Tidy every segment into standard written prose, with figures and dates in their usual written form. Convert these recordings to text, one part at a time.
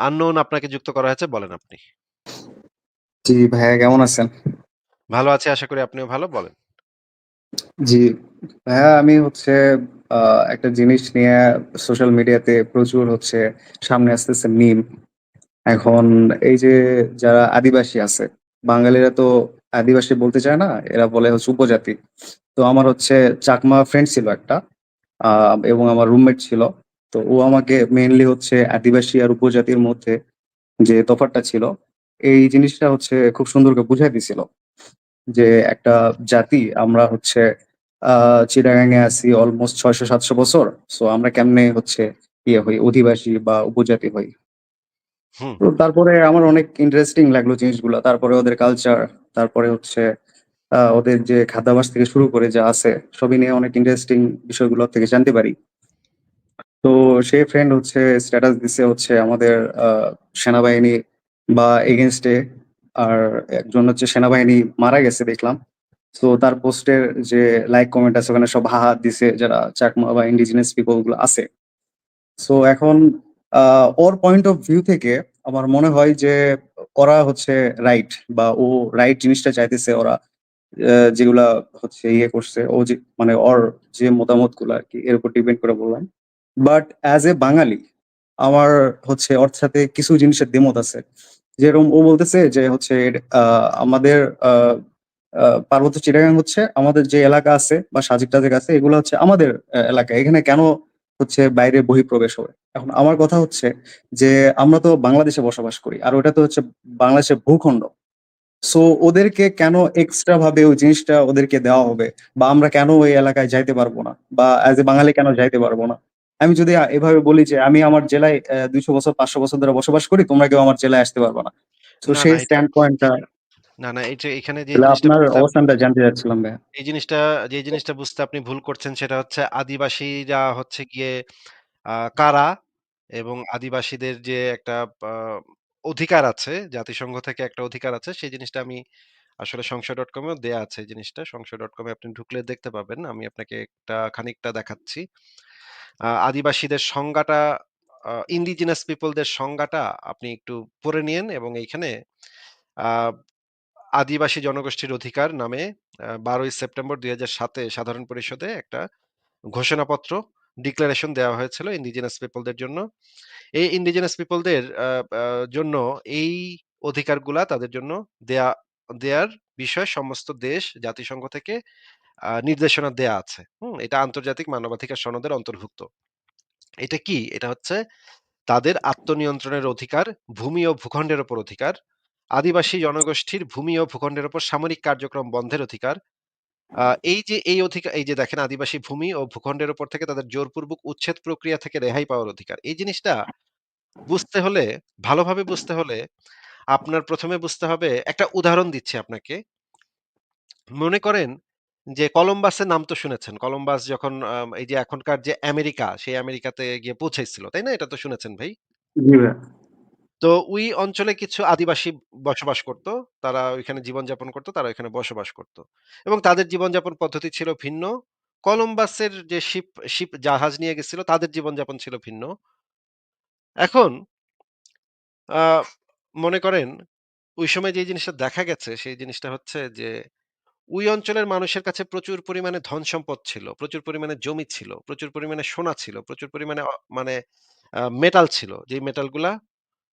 unknown আপনাকে যুক্ত করা হয়েছে। বলেন আপনি। জি ভাইয়া কেমন আছেন? ভালো আছি আশা করি আপনিও ভালো। বলেন। জি, ভাইয়া আমি হচ্ছে আ একটা জিনিস নিয়ে সোশ্যাল মিডিয়াতে প্রচুর হচ্ছে সামনে আসতেছে মিম। এখন এই যে যারা আদিবাসী আছে, বাঙালিরা তো আদিবাসী বলতে চায় না, এরা বলে হচ্ছে উপজাতি। তো আমার হচ্ছে চাকমা ফ্রেন্ড ছিল একটা আ এবং আমার রুমমেট ছিল। তো ও আমাকে মেইনলি হচ্ছে আদিবাসী আর উপজাতির মধ্যে যে তফাৎটা ছিল, এই জিনিসটা হচ্ছে খুব সুন্দর করে বুঝাই দিছিল। যে একটা জাতি আমরা হচ্ছে চিটাগাং এ আছি অলমোস্ট ৬০০-৭০০ বছর। সো আমরা কেমনে হচ্ছে ইয়ে হই অধিবাসী বা উপজাতি হই। হুম। তো তারপরে আমার অনেক ইন্টারেস্টিং লাগলো জিনিসগুলা। তারপরে ওদের কালচার, তারপরে হচ্ছে ওদের যে খাদ্যাভ্যাস থেকে শুরু করে যা আছে সবই নিয়ে অনেক ইন্টারেস্টিং বিষয়গুলো থেকে জানতে পারি। তো সেই ফ্রেন্ড হচ্ছে স্ট্যাটাস দিছে হচ্ছে আমাদের আ সেনাবাহিনী বা এগেইনস্ট এ আর একজন হচ্ছে সেনাবাহিনী মারা গেছে দেখলাম। সো তার পোস্টের যে লাইক কমেন্ট আছে ওখানে সব হা, হা দিছে যারা চাকমা বা ইন্ডিজিনাস পিপল গুলো আছে। সো এখন ওর পয়েন্ট অফ ভিউ থেকে আমার মনে হয় যে ওরা হচ্ছে রাইট বা ও রাইট জিনিসটা চাইতেছে ওরা যেগুলা হচ্ছে ইয়ে করছে ও যে মানে ওর যে মতামতগুলো আরকি এর উপর ডিপেন্ড করে বললাম। বাট অ্যাজ এ বাঙালি আমার হচ্ছে ওর সাথে কিছু জিনিসের দ্বিমত আছে। যেরকম ও বলতেছে যে হচ্ছে আমাদের আ আ পার্বত্য চিটাগাং হচ্ছে আমাদের যে এলাকা আছে বা সাজেক-টাজেক আছে এগুলো হচ্ছে আমাদের এলাকা। এখানে কেন হচ্ছে বাইরে বহিঃপ্রবেশ হবে? এখন আমার কথা হচ্ছে যে আমরা তো বাংলাদেশে বসবাস করি। আর ওটা তো হচ্ছে বাংলাদেশের ভূখণ্ড। সো ওদেরকে কেন এক্সট্রা ভাবে ওই জিনিসটা ওদেরকে দেওয়া হবে? বা আমরা কেন ওই এলাকায় যাইতে পারবো না? বা এজ এ বাঙালি কেন যাইতে পারবো না? আমি যদি এভাবে বলি যে আমি আমার জেলায় ২০০ বছর ৫০০ বছর ধরে বসবাস করি, তোমরা কেউ আমার জেলায় আসতে পারবা না। সো না, সেই না এটা স্ট্যান্ড পয়েন্টটা না, না এই যে এখানে যে তাহলে জিনিসটা আপনার বুঝতে আপনি অবস্থানটা জানতে চাচ্ছিলাম ভাইয়া। এই জিনিসটা যে জিনিসটা বুঝতে আপনি ভুল করছেন সেটা হচ্ছে আদিবাসীরা হচ্ছে গিয়ে কারা এবং আদিবাসীদের যে একটা আ অধিকার আছে, জাতিসংঘ থেকে একটা অধিকার আছে সেই জিনিসটা আমি আসলে সংশয়.com এও দেয়া আছে এই জিনিসটা। সংশয়.com এ আপনি ঢুকলে দেখতে পাবেন। আমি আপনাকে খানিকটা দেখাচ্ছি। আদিবাসীদের সংজ্ঞাটা ইন্ডিজিনাস পিপল দের সংজ্ঞাটা আপনি একটু পড়ে নিয়েন এবং এইখানে আ আদিবাসী জনগোষ্ঠীর অধিকার নামে ১২ই সেপ্টেম্বর ২০০৭ এ সাধারণ পরিষদে একটা ঘোষণাপত্র ডিক্লারেশন দেওয়া হয়েছিল ইন্ডিজিনাস পিপল দের জন্য। এই ইন্ডিজিনাস পিপল দের আ আ জন্য এই অধিকারগুলা তাদের জন্য দেয়া দেয়ার বিষয়ে সমস্ত দেশ জাতিসংঘ থেকে নির্দেশনা দেয়া আছে। এটা আন্তর্জাতিক মানবাধিকার সনদের অন্তর্ভুক্ত। এটা কি? এটা হচ্ছে তাদের আত্মনিয়ন্ত্রণের অধিকার, ভূমি ও ভূখণ্ডের উপর অধিকার, আদিবাসী জনগোষ্ঠীর ভূমি ও ভূখণ্ডের উপর সামরিক কার্যক্রম বন্ধের অধিকার। এই যে দেখেন আদিবাসী ভূমি ও ভূখণ্ডের উপর থেকে তাদের জোরপূর্বক উচ্ছেদ প্রক্রিয়া থেকে রেহাই পাওয়ার অধিকার। এই জিনিসটা বুঝতে হলে, ভালোভাবে বুঝতে হলে আপনার ১ম এ বুঝতে হবে একটা উদাহরণ দিচ্ছি আপনাকে। মনে করেন যে কলম্বাসের নাম তো শুনেছেন। কলম্বাস যখন এই যে এখনকার যে আমেরিকা, সেই আমেরিকাতে গিয়ে পৌঁছাইছিল। তাই না? এটা তো শুনেছেন ভাই? জি ভাইয়া। তো ওই অঞ্চলে কিছু আদিবাসী বসবাস করত। তারা ওইখানে জীবনযাপন করত, তারা ওইখানে বসবাস করত। এবং তাদের জীবনযাপন পদ্ধতি ছিল ভিন্ন। কলম্বাসের যে শিপ জাহাজ নিয়ে গেছিল তাদের জীবনযাপন ছিল ভিন্ন। এখন আ মনে করেন ওই সময় যে জিনিসটা দেখা গেছে সেই জিনিসটা হচ্ছে যে ওই অঞ্চলের মানুষের কাছে প্রচুর পরিমাণে ধন সম্পদ ছিল, প্রচুর পরিমাণে জমি ছিল, প্রচুর পরিমাণে সোনা ছিল, প্রচুর পরিমাণে মানে মেটাল ছিল। যেই মেটালগুলা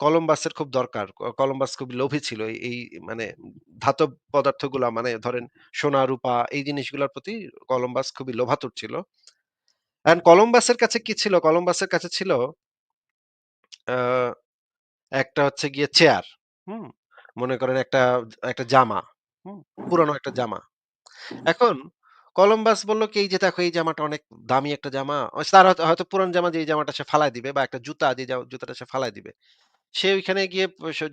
কলম্বাসের খুব দরকার। কলম্বাস খুব লোভী ছিল। এই মানে ধাতব পদার্থগুলা মানে ধরেন সোনা, রূপা এই জিনিসগুলার প্রতি কলম্বাস খুবই লোভাতুর ছিল। কলম্বাসের কাছে কি ছিল? কলম্বাসের কাছে ছিল আ একটা হচ্ছে গিয়ে চেয়ার। হুম? মনে করেন একটা জামা। হুম? পুরানো একটা জামা। এখন কলম্বাস বলল কি, "এই যে দেখো এই জামাটা অনেক দামি একটা জামা।" তার হয়তো হয়তো পুরান জামা যে এই জামাটা সে ফালায় দিবে বা একটা জুতা যে জুতাটা সে ফালায় দিবে। সে ওইখানে গিয়ে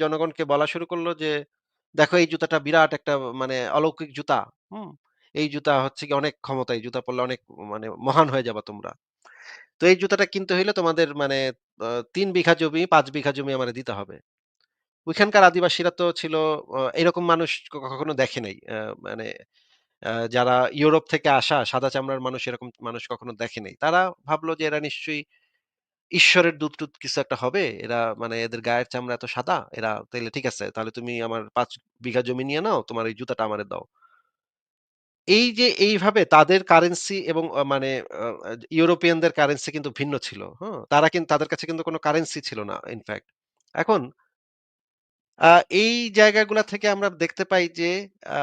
জনগণকে বলা শুরু করলো যে, "দেখো এই জুতাটা বিরাট একটা মানে অলৌকিক জুতা। হুম? এই জুতা হচ্ছে গিয়ে অনেক ক্ষমতা। এই জুতা পরলে অনেক মানে মহান হয়ে যাবা তোমরা। তো এই জুতাটা কিনতে হইলে তোমাদের মানে ৩ বিঘা জমি, ৫ বিঘা জমি আমারে দিতে হবে।" ওইখানকার আদিবাসীরা তো ছিল এরকম মানুষ কখনো দেখে নাই। মানে যারা ইউরোপ থেকে আসা সাদা চামড়ার মানুষ এরকম মানুষ কখনো দেখে নাই। তারা ভাবলো যে এরা নিশ্চয়ই ঈশ্বরের দূত-টুত কিছু একটা হবে। এরা মানে এদের গায়ের চামড়া এত সাদা। এরা তাইলে ঠিক আছে। তাহলে তুমি আমার ৫ বিঘা জমি নিয়ে নাও। তোমার এই জুতাটা আমারে দাও। এই যে এইভাবে তাদের কারেন্সি এবং মানে আ আ ইউরোপিয়ানদের কারেন্সি কিন্তু ভিন্ন ছিল। তারা তাদের কাছে কিন্তু কোন কারেন্সি ছিল না ইনফেক্ট। এখন আ এই জায়গাগুলা থেকে আমরা দেখতে পাই যে আ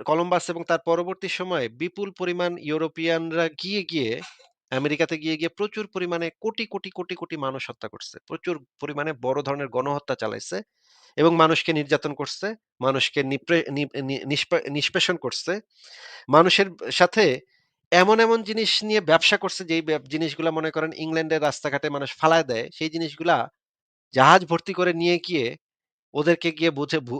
কলম্বাস এবং তার পরবর্তী সময়ে বিপুল পরিমাণ ইউরোপিয়ানরা গিয়ে আমেরিকাতে গিয়ে প্রচুর পরিমাণে কোটি মানুষ হত্যা করছে। প্রচুর পরিমাণে বড় ধরনের গণহত্যা চালাইছে এবং মানুষকে নির্যাতন করছে, মানুষকে নিপ্রে নি নি নিষ্পে নিষ্পেষণ করছে। মানুষের সাথে এমন জিনিস নিয়ে ব্যবসা করছে যেই জিনিসগুলা মনে করেন ইংল্যান্ডের রাস্তাঘাটে মানুষ ফালায় দেয়, সেই জিনিসগুলা জাহাজ ভর্তি করে নিয়ে গিয়ে ওদেরকে গিয়ে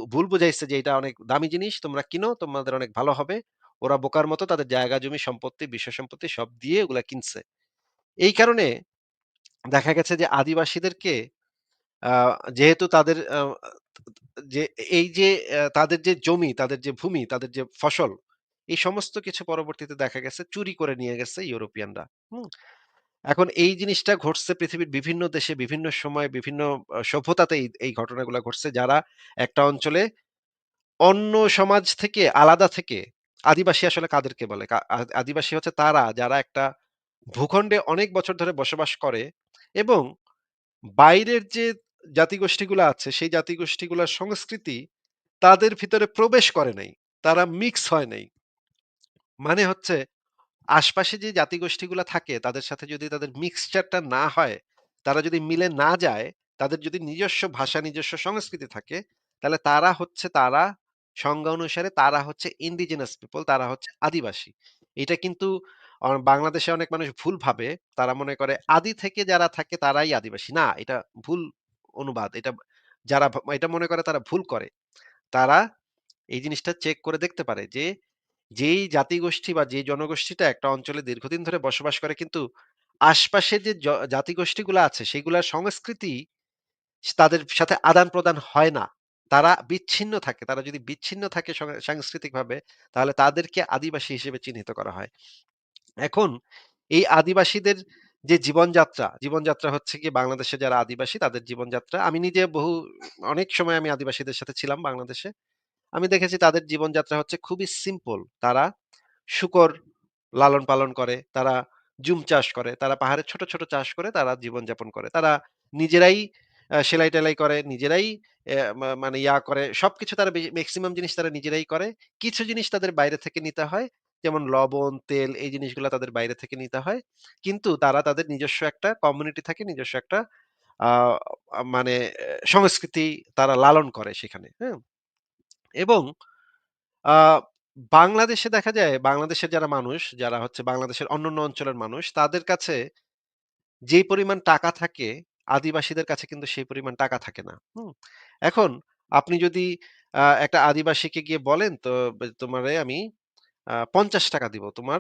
ভুল বুঝাইছে যে এটা অনেক দামি জিনিস, তোমরা কিনো, তোমাদের অনেক ভালো হবে। ওরা বোকার মতো তাদের জায়গা জমি সম্পত্তি, বিষয় সম্পত্তি সব দিয়ে ওগুলা কিনছে। এই কারণে দেখা গেছে যে আদিবাসীদেরকে আ যেহেতু তাদের যে এই যে তাদের যে জমি, তাদের যে ভূমি, তাদের যে ফসল, এই সমস্ত কিছু পরবর্তীতে দেখা গেছে চুরি করে নিয়ে গেছে ইউরোপিয়ানরা। হুম? এখন এই জিনিসটা ঘটছে পৃথিবীর বিভিন্ন দেশে, বিভিন্ন সময়, বিভিন্ন সভ্যতাতে এই ঘটনাগুলা ঘটছে। যারা একটা অঞ্চলে অন্য সমাজ থেকে আলাদা থেকে আদিবাসী আসলে কাদেরকে বলে? আদিবাসী হচ্ছে তারা যারা একটা ভূখণ্ডে অনেক বছর ধরে বসবাস করে এবং বাইরের যে জাতিগোষ্ঠীগুলা আছে, সেই জাতিগোষ্ঠীগুলার সংস্কৃতি তাদের ভিতরে প্রবেশ করে নাই। তারা মিক্স হয় নাই। মানে হচ্ছে আশপাশে যে জাতিগোষ্ঠীগুলা থাকে তাদের সাথে যদি তাদের মিক্সচারটা না হয়, তারা যদি মিলে না যায়, তাদের যদি নিজস্ব ভাষা, নিজস্ব সংস্কৃতি থাকে, তাহলে তারা সংজ্ঞা অনুসারে তারা হচ্ছে ইন্ডিজিনাস পিপল, তারা হচ্ছে আদিবাসী। এটা কিন্তু বাংলাদেশে অনেক মানুষ ভুল ভাবে। তারা মনে করে আদি থেকে যারা থাকে তারাই আদিবাসী। না, এটা ভুল অনুবাদ। এটা মনে করে তারা ভুল করে। তারা এই জিনিসটা চেক করে দেখতে পারে যে যেই জাতিগোষ্ঠী বা যে জনগোষ্ঠীটা একটা অঞ্চলে দীর্ঘদিন ধরে বসবাস করে কিন্তু আশপাশে যে জাতিগোষ্ঠীগুলো আছে সেগুলার সংস্কৃতি তাদের সাথে আদান-প্রদান হয় না। তারা বিচ্ছিন্ন থাকে। তারা যদি বিচ্ছিন্ন থাকে সাংস্কৃতিকভাবে তাহলে তাদেরকে আদিবাসী হিসেবে চিহ্নিত করা হয়। এখন এই আদিবাসীদের যে জীবনযাত্রা হচ্ছে গিয়ে বাংলাদেশে যারা আদিবাসী তাদের জীবনযাত্রা আমি নিজে অনেক সময় আমি আদিবাসীদের সাথে ছিলাম বাংলাদেশে। আমি দেখেছি তাদের জীবনযাত্রা হচ্ছে খুবই সিম্পল। তারা শূকর লালন-পালন করে, তারা জুম চাষ করে, তারা পাহাড়ে ছোট চাষ করে তারা জীবনযাপন করে। তারা নিজেরাই সেলাই-টেলাই করে, নিজেরাই মানে করে। সবকিছু তারা মেক্সিমাম জিনিস তারা নিজেরাই করে। কিছু জিনিস তাদের বাইরে থেকে নিতে হয়। যেমন লবণ, তেল এই জিনিসগুলা তাদের বাইরে থেকে নিতে হয়। কিন্তু তারা তাদের নিজস্ব একটা কমিউনিটি থাকে, নিজস্ব একটা আ মানে সংস্কৃতি তারা লালন করে সেখানে, হ্যাঁ? এবং আ বাংলাদেশে দেখা যায় বাংলাদেশের যারা মানুষ, যারা হচ্ছে বাংলাদেশের অন্যান্য অঞ্চলের মানুষ, তাদের কাছে যেই পরিমাণ টাকা থাকে, আদিবাসীদের কাছে কিন্তু সেই পরিমাণ টাকা থাকে না। এখন আপনি যদি একটা আদিবাসীকে গিয়ে বলেন, তো তোমারে আমি ৳৫০ দিব। তোমার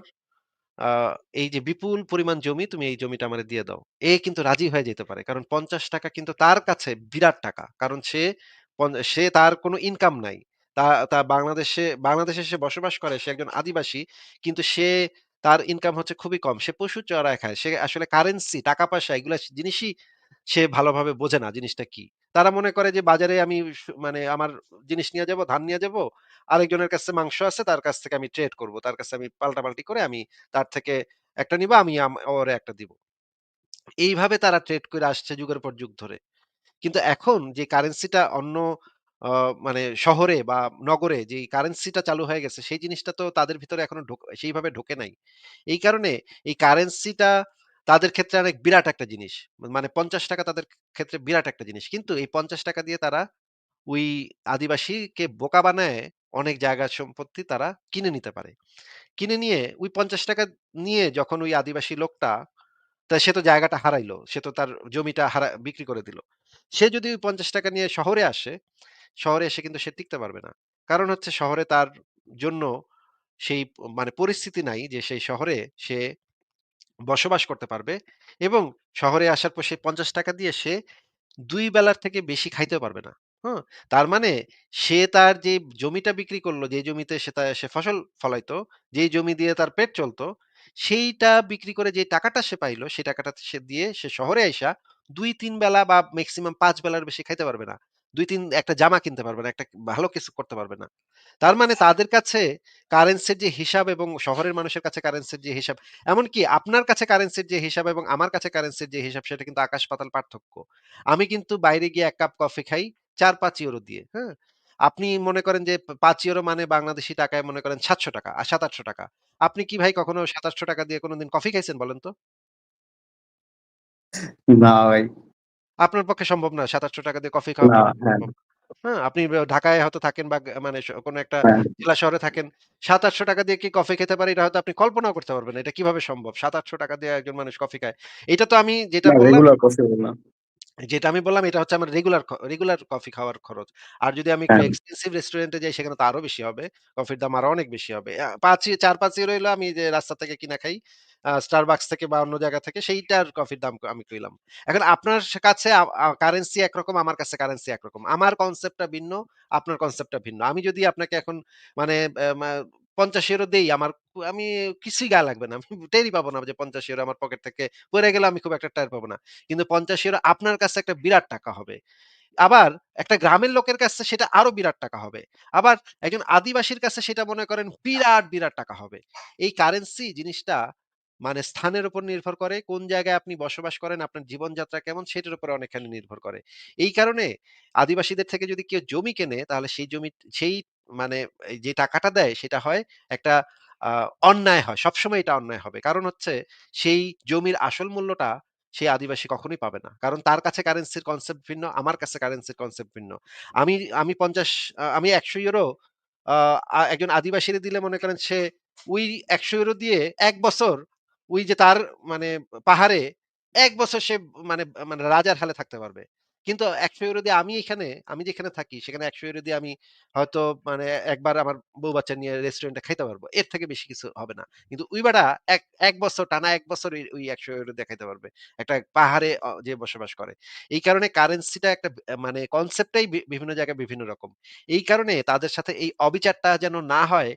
আ এই যে বিপুল পরিমাণ জমি, তুমি এই জমিটা আমারে দিয়ে দাও। কিন্তু রাজি হয়ে যেতে পারে। কারণ ৳৫০ কিন্তু তার কাছে বিরাট টাকা। কারণ সে তার কোনো ইনকাম নাই। তা তা বাংলাদেশে সে বসবাস করে, সে একজন আদিবাসী। কিন্তু তার ইনকাম হচ্ছে খুবই কম। সে পশু চড়ায় খায়। সে আসলে কারেন্সি, টাকা-পয়সা এগুলা জিনিসই সে ভালোভাবে বোঝে না জিনিসটা কি। তারা মনে করে যে বাজারে আমি মানে আমার জিনিস নিয়ে যাবো, ধান নিয়ে যাবো। আরেকজনের কাছে মাংস আছে, তার কাছ থেকে আমি ট্রেড করব। তার কাছে আমি পাল্টাপাল্টি করে আমি তার থেকে একটা নিবো, আমি ওরে একটা দিব। এইভাবে তারা ট্রেড করে আসছে যুগের পর যুগ ধরে। কিন্তু এখন যে কারেন্সিটা অন্য আ মানে শহরে বা নগরে যেই কারেন্সিটা চালু হয়ে গেছে, সেই জিনিসটা তো তাদের ভিতরে এখনো সেইভাবে ঢোকে নাই। এই কারণে এই কারেন্সিটা তাদের ক্ষেত্রে অনেক বিরাট একটা জিনিস। মানে ৳৫০ তাদের ক্ষেত্রে বিরাট একটা জিনিস। কিন্তু এই ৳৫০ দিয়ে তারা ওই আদিবাসীকে বোকা বানায় অনেক জায়গা সম্পত্তি তারা কিনে নিতে পারে। কিনে নিয়ে ওই ৳৫০ নিয়ে যখন ওই আদিবাসী লোকটা সে তো জায়গাটা হারাইলো। সে তো তার জমিটা বিক্রি করে দিল। সে যদি ওই ৳৫০ নিয়ে শহরে আসে, শহরে এসে কিন্তু সে টিকতে পারবে না। কারণ হচ্ছে শহরে তার জন্য সেই মানে পরিস্থিতি নাই যে সেই শহরে সে বসবাস করতে পারবে এবং শহরে আসার পর সেই ৳৫০ দিয়ে সে ২ বেলার থেকে বেশি খাইতেও পারবে না। হুম? তার মানে সে তার যে জমিটা বিক্রি করলো, যে জমিতে সে ফসল ফলাইতো, যেই জমি দিয়ে তার পেট চলতো, সেইটা বিক্রি করে যে টাকাটা সে পাইলো, সেই টাকাটা সে দিয়ে সে শহরে আইসা ২-৩ বেলা বা মেক্সিমাম ৫ বেলার বেশি খাইতে পারবে না। ২-৩ একটা জামা কিনতে পারবে না, একটা ভালো কিছু করতে পারবে না। তার মানে তাদের কাছে কারেন্সির যে হিসাব এবং শহরের মানুষের কাছে কারেন্সির যে হিসাব, এমনকি আপনার কাছে কারেন্সির যে হিসাব এবং আমার কাছে কারেন্সির যে হিসাব সেটা কিন্তু আকাশ-পাতাল পার্থক্য। আমি কিন্তু বাইরে গিয়ে ১ কাপ কফি খাই ৪-৫ ইউরো দিয়ে, হ্যাঁ? আপনি মনে করেন যে ৫ ইউরো মানে বাংলাদেশী টাকায় মনে করেন ৳৭০০ ৳৭-৮০০। আপনি কি ভাই কখনো ৳৭-৮০০ দিয়ে কোনদিন কফি খাইছেন বলেন তো? না ভাই। আপনার পক্ষে সম্ভব না। ৳৭-৮০০ দিয়ে কফি খাওয়ার না, পক্ষে হ্যাঁ, সম্ভব। হ্যাঁ? আপনি ঢাকায় হয়তো থাকেন বা মানে কোন একটা হ্যাঁ। জেলা শহরে থাকেন। ৳৭-৮০০ দিয়ে কি কফি খেতে পারি এটা হয়তো আপনি কল্পনাও করতে পারবেন না। এটা কিভাবে সম্ভব? ৳৭-৮০০ দিয়ে একজন মানুষ কফি খায়। এটা তো আমি যেটা না, বললাম রেগুলার পসিবল না। এটা হচ্ছে আমার রেগুলার কফি খাওয়ার খরচ। আর যদি আমি একটু হ্যাঁ, এক্সপেনসিভ রেস্টুরেন্টে যাই সেখানে তো আরো বেশি হবে। কফির দাম আরো অনেক বেশি হবে। ৪-৫ ইউরো হইলো আমি যে রাস্তা থেকে কিনা খাই। Starbucks থেকে বা অন্য জায়গা থেকে সেইটার কফির দাম আমি কইলাম। এখন আপনার কাছে আ আ কারেন্সি একরকম, আমার কাছে কারেন্সি একরকম। আমার কনসেপ্টটা ভিন্ন, আপনার কনসেপ্টটা ভিন্ন। আমি যদি আপনাকে এখন মানে মা ৫০ ইউরো দেই আমি কিছুই গায়ে লাগবে না। আমি টেরই পাবো না যে ৫০ ইউরো আমার পকেট থেকে পইড়া গেলে আমি খুব একটা টের পাবো না। কিন্তু ৫০ ইউরো আপনার কাছে একটা বিরাট টাকা হবে। আবার একটা গ্রামের লোকের কাছে সেটা আরো বিরাট টাকা হবে। আবার একজন আদিবাসীর কাছে সেটা মনে করেন বিরাট টাকা হবে। এই কারেন্সি জিনিসটা মানে স্থানের উপর নির্ভর করে, কোন জায়গায় আপনি বসবাস করেন, আপনার জীবনযাত্রা কেমন সেটার উপরে অনেকখানি নির্ভর করে। এই কারণে আদিবাসীদের থেকে যদি কেউ জমি কেনে তাহলে সেই মানে এই যে টাকাটা দেয় সেটা হয় একটা আ অন্যায় হয়। সবসময় এটা অন্যায় হবে। কারণ হচ্ছে সেই জমির আসল মূল্যটা সেই আদিবাসী কখনোই পাবে না। কারণ তার কাছে কারেন্সির কনসেপ্ট ভিন্ন, আমার কাছে কারেন্সির কনসেপ্ট ভিন্ন। আমি আমি ৫০ আমি ৳১০০ আ একজন আদিবাসীরে দিলে মনে করেন সে ওই ৳১০০ দিয়ে ১ বছর ওই যে তার মানে পাহাড়ে ১ বছর সে মানে মানে রাজার হালে থাকতে পারবে। কিন্তু ৳১০০ দিয়ে আমি যেখানে থাকি সেখানে ৳১০০ দিয়ে আমি হয়তো মানে একবার আমার বউ বাচ্চা নিয়ে রেস্টুরেন্টে খাইতে পারবো। এর থেকে বেশি কিছু হবে না। কিন্তু ওই বেটা ১ বছর টানা ১ বছর ওই ৳১০০ দিয়ে খাইতে পারবে। একটা পাহাড়ে যে বসবাস করে। এই কারণে কারেন্সিটা একটা মানে কনসেপ্টটাই বিভিন্ন জায়গায় বিভিন্ন রকম। এই কারণে তাদের সাথে এই অবিচারটা যেন না হয়,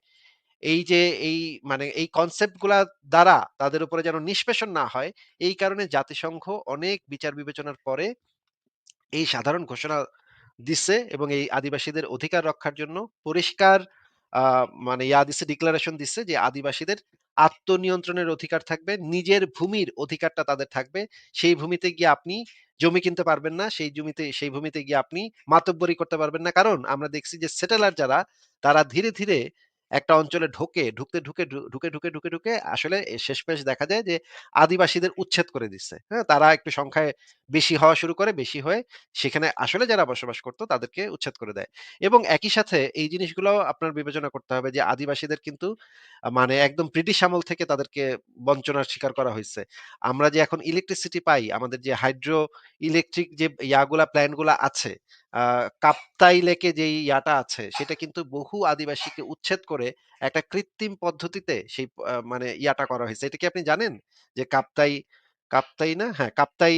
এই যে এই মানে এই কনসেপ্ট গুলা দ্বারা তাদের উপরে যেন নিষ্পেষণ না হয়, এই কারণে জাতিসংঘ অনেক বিচার বিবেচনার পরে এই সাধারণ ঘোষণা দিছে এবং এই আদিবাসীদের অধিকার রক্ষার জন্য পরিষ্কার আ মানে দিছে ডিক্লারেশন দিছে যে আদিবাসীদের আত্মনিয়ন্ত্রণের অধিকার থাকবে। নিজের ভূমির অধিকারটা তাদের থাকবে। সেই ভূমিতে গিয়ে আপনি জমি কিনতে পারবেন না। সেই ভূমিতে গিয়ে আপনি মাতব্বরি করতে পারবেন না। কারণ আমরা দেখছি যে সেটেলার যারা তারা ধীরে একটা অঞ্চলে ঢুকে আসলে শেষমেশ দেখা যায় যে আদিবাসীদের উচ্ছেদ করে দিচ্ছে। হ্যাঁ? তারা একটু সংখ্যায় বেশি হওয়া শুরু করে, বেশি হয়ে সেখানে আসলে যারা বসবাস করত তাদেরকে উচ্ছেদ করে দেয়। এবং একই সাথে এই জিনিসগুলোও আপনার বিবেচনা করতে হবে যে আদিবাসীদের কিন্তু মানে একদম ব্রিটিশ আমল থেকে তাদেরকে বঞ্চনার শিকার করা হইছে। আমরা যে এখন ইলেকট্রিসিটি পাই, আমাদের যে হাইড্রো ইলেকট্রিক যে প্ল্যান্ট গুলা আছে, আ কাপ্তাই লেকে যেই আছে সেটা কিন্তু বহু আদিবাসীকে উচ্ছেদ করে একটা কৃত্রিম পদ্ধতিতে সেই মানে করা হইছে। এটা কি আপনি জানেন? যে কাপ্তাই না? হ্যাঁ, কাপ্তাই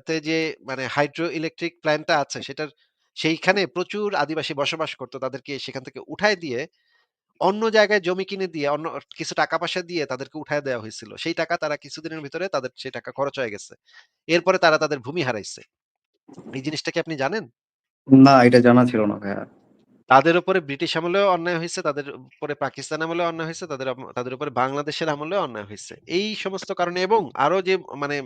তে যে মানে হাইড্রো ইলেকট্রিক প্ল্যান্টটা আছে সেইখানে প্রচুর আদিবাসী বসবাস করত। তাদেরকে সেখান থেকে উঠায় দিয়ে অন্য জায়গায় জমি কিনে দিয়ে অন্য কিছু টাকা-পয়সা দিয়ে তাদেরকে উঠায় দেওয়া হয়েছিল। সেই টাকা তারা কিছুদিনের ভিতরে তাদের সেই টাকা খরচ হয়ে গেছে। এরপরে তারা তাদের ভূমি হারাইছে। এই জিনিসটা কি আপনি জানেন? না, এটা জানা ছিল না ভাইয়া। তাদের উপরে ব্রিটিশ আমলেও অন্যায় হইছে, তাদের উপরে পাকিস্তান আমলেও অন্যায় হইছে, তাদের উপরে বাংলাদেশের আমলেও অন্যায় হইছে। এই সমস্ত কারণে এবং আরো যে মানে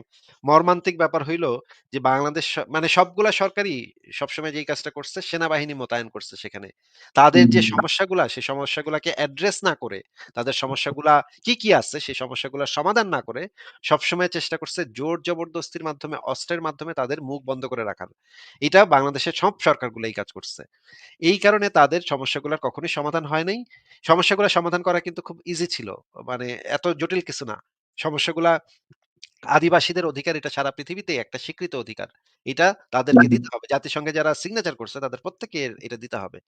মর্মান্তিক ব্যাপার হইল যে বাংলাদেশ মানে সবগুলা সরকারই সবসময় যেই কাজটা করছে সেনাবাহিনী মোতায়েন করছে সেখানে। তাদের যে হুম, সমস্যাগুলা সেই সমস্যাগুলাকে অ্যাড্রেস না করে, তাদের সমস্যাগুলা কি আছে সেই সমস্যাগুলার সমাধান না করে সবসময় চেষ্টা করছে জোর জবরদস্তির মাধ্যমে, অস্ত্রের মাধ্যমে তাদের মুখ বন্ধ করে রাখার। এটা বাংলাদেশের সব সরকারগুলো এই কাজ করছে। এই কারণে তাদের সমস্যাগুলার কখনোই সমাধান হয় নাই। সমস্যাগুলা সমাধান করা কিন্তু খুব ইজি ছিল। মানে এত জটিল কিছু না। সমস্যাগুলা আদিবাসীদের অধিকার, এটা সারা পৃথিবীতেই একটা স্বীকৃত অধিকার। এটা তাদেরকে হুম। দিতে হবে। জাতিসংঘে যারা সিগনেচার করছে তাদের প্রত্যেককে এটা দিতে হবে।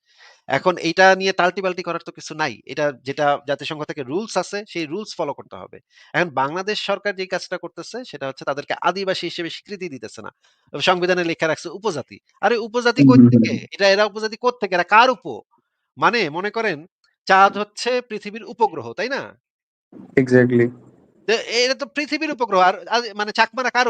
এখন এইটা নিয়ে টাল্টি-বাল্টি করার তো কিছু নাই। এটা যেটা জাতিসংঘ থেকে রুলস আছে সেই রুলস ফলো করতে হবে। এখন বাংলাদেশ সরকার যেই কাজটা করতেছে সেটা হচ্ছে তাদেরকে আদিবাসী হিসেবে স্বীকৃতি দিতেছে না। সংবিধানে লেখা রাখছে উপজাতি। আরে উপজাতি হুম, হুম, হুম। কইত্থেকে? এরা উপজাতি কোত্থেকে? এরা কার মানে মনে করেন চাঁদ হচ্ছে পৃথিবীর উপগ্রহ, তাই না? এক্সাক্টলি। তো এটা তো পৃথিবীর উপগ্রহ। আর মানে চাকমারা কার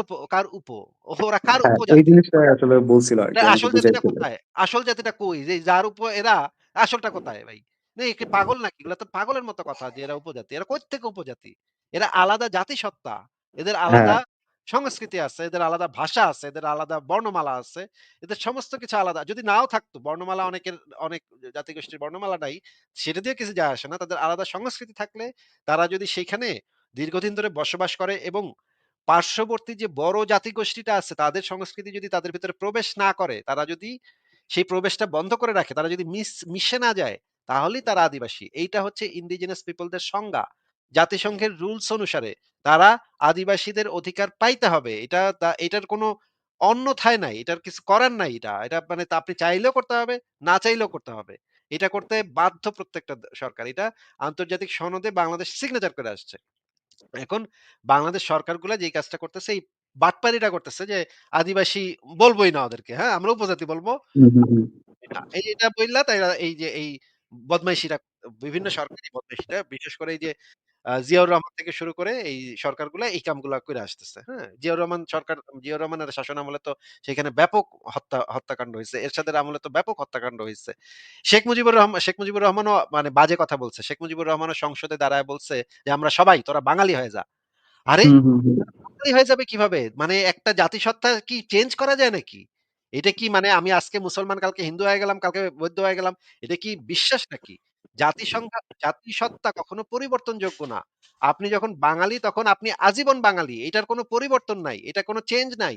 ওরা কার হ্যাঁ, এই উপজাতি? জিনিসটাই আসলে বলছিল এটা আরকি আমাকে আসল জাতিটা বুঝাইছিল। কোথায়? আসল জাতিটা কই? যে যার এরা আসলটা কোথায় ভাই? না এ কি পাগল নাকি? এগুলা তো পাগলের মতো কথা যে এরা উপজাতি। এরা কোত্থেকে উপজাতি? এরা আলাদা জাতিসত্তা। এদের হ্যাঁ, আলাদা সংস্কৃতি আছে, এদের আলাদা ভাষা আছে, এদের আলাদা বর্ণমালা আছে। এদের সমস্ত কিছু আলাদা। যদি নাও থাকতো বর্ণমালা অনেক জাতিগোষ্ঠীর বর্ণমালা নাই। সেটা দিয়ে কিছু যায় আসে না। তাদের আলাদা সংস্কৃতি থাকলে তারা যদি সেখানে দীর্ঘদিন ধরে বসবাস করে এবং পার্শ্ববর্তী যে বড় জাতিগোষ্ঠীটা আছে তাদের সংস্কৃতি যদি তাদের ভিতরে প্রবেশ না করে, তারা যদি সেই প্রবেশটা বন্ধ করে রাখে, তারা যদি মিশে না যায়, তাহলেই তারা আদিবাসী। এইটা হচ্ছে ইন্ডিজিনাস পিপলদের সংজ্ঞা। জাতিসংঘের রুলস অনুসারে তারা আদিবাসীদের অধিকার পাইতে হবে। এটার কোনো অন্যথায় নাই। এটার কিছু করার নাই এটা। এটা মানে তা আপনি চাইলেও করতে হবে, না চাইলেও করতে হবে। এটা করতে বাধ্য প্রত্যেকটা সরকার। এটা আন্তর্জাতিক সনদে বাংলাদেশ সিগনেচার করে আসছে। এখন বাংলাদেশ সরকারগুলা যেই কাজটা করতেছে, এই বাটপারিটা করতেছে যে আদিবাসী বলবোই না ওদেরকে। হ্যাঁ? আমরা উপজাতি বলব হুম, হুম, হুম। না। এটা বইল্লা তাইরা এই যে এই বদমাইশিটা বিভিন্ন সরকারি বদমাইশিটা বিশেষ করে এই যে জিয়াউর রহমান থেকে শুরু করে এই সরকারগুলা এই কামগুলা কইরা আসতেছে। হ্যাঁ? জিয়াউর রহমানের শাসনামলে তো সেখানে ব্যাপক হত্যাকাণ্ড হইছে। এরশাদের আমলে তো ব্যাপক হত্যাকাণ্ড হইছে। শেখ মুজিবুর রহমানও মানে বাজে কথা বলছে। শেখ মুজিবুর রহমানও সংসদে দাঁড়ায় বলছে যে, "আমরা সবাই তোরা বাঙালি হয়ে যা।" আরে হুম, হুম, হুম। বাঙালি হয়ে যাবে কিভাবে? মানে একটা জাতিসত্তা কি চেঞ্জ করা যায় নাকি? এটা কি মানে আমি আজকে মুসলমান কালকে হিন্দু হয়ে গেলাম, কালকে বৌদ্ধ হয়ে গেলাম। এটা কি বিশ্বাস নাকি? জাতিসত্তা কখনো পরিবর্তনযোগ্য না। আপনি যখন বাঙালি তখন আপনি আজীবন বাঙালি। এটার কোনো পরিবর্তন নাই। এটা কোনো চেঞ্জ নাই।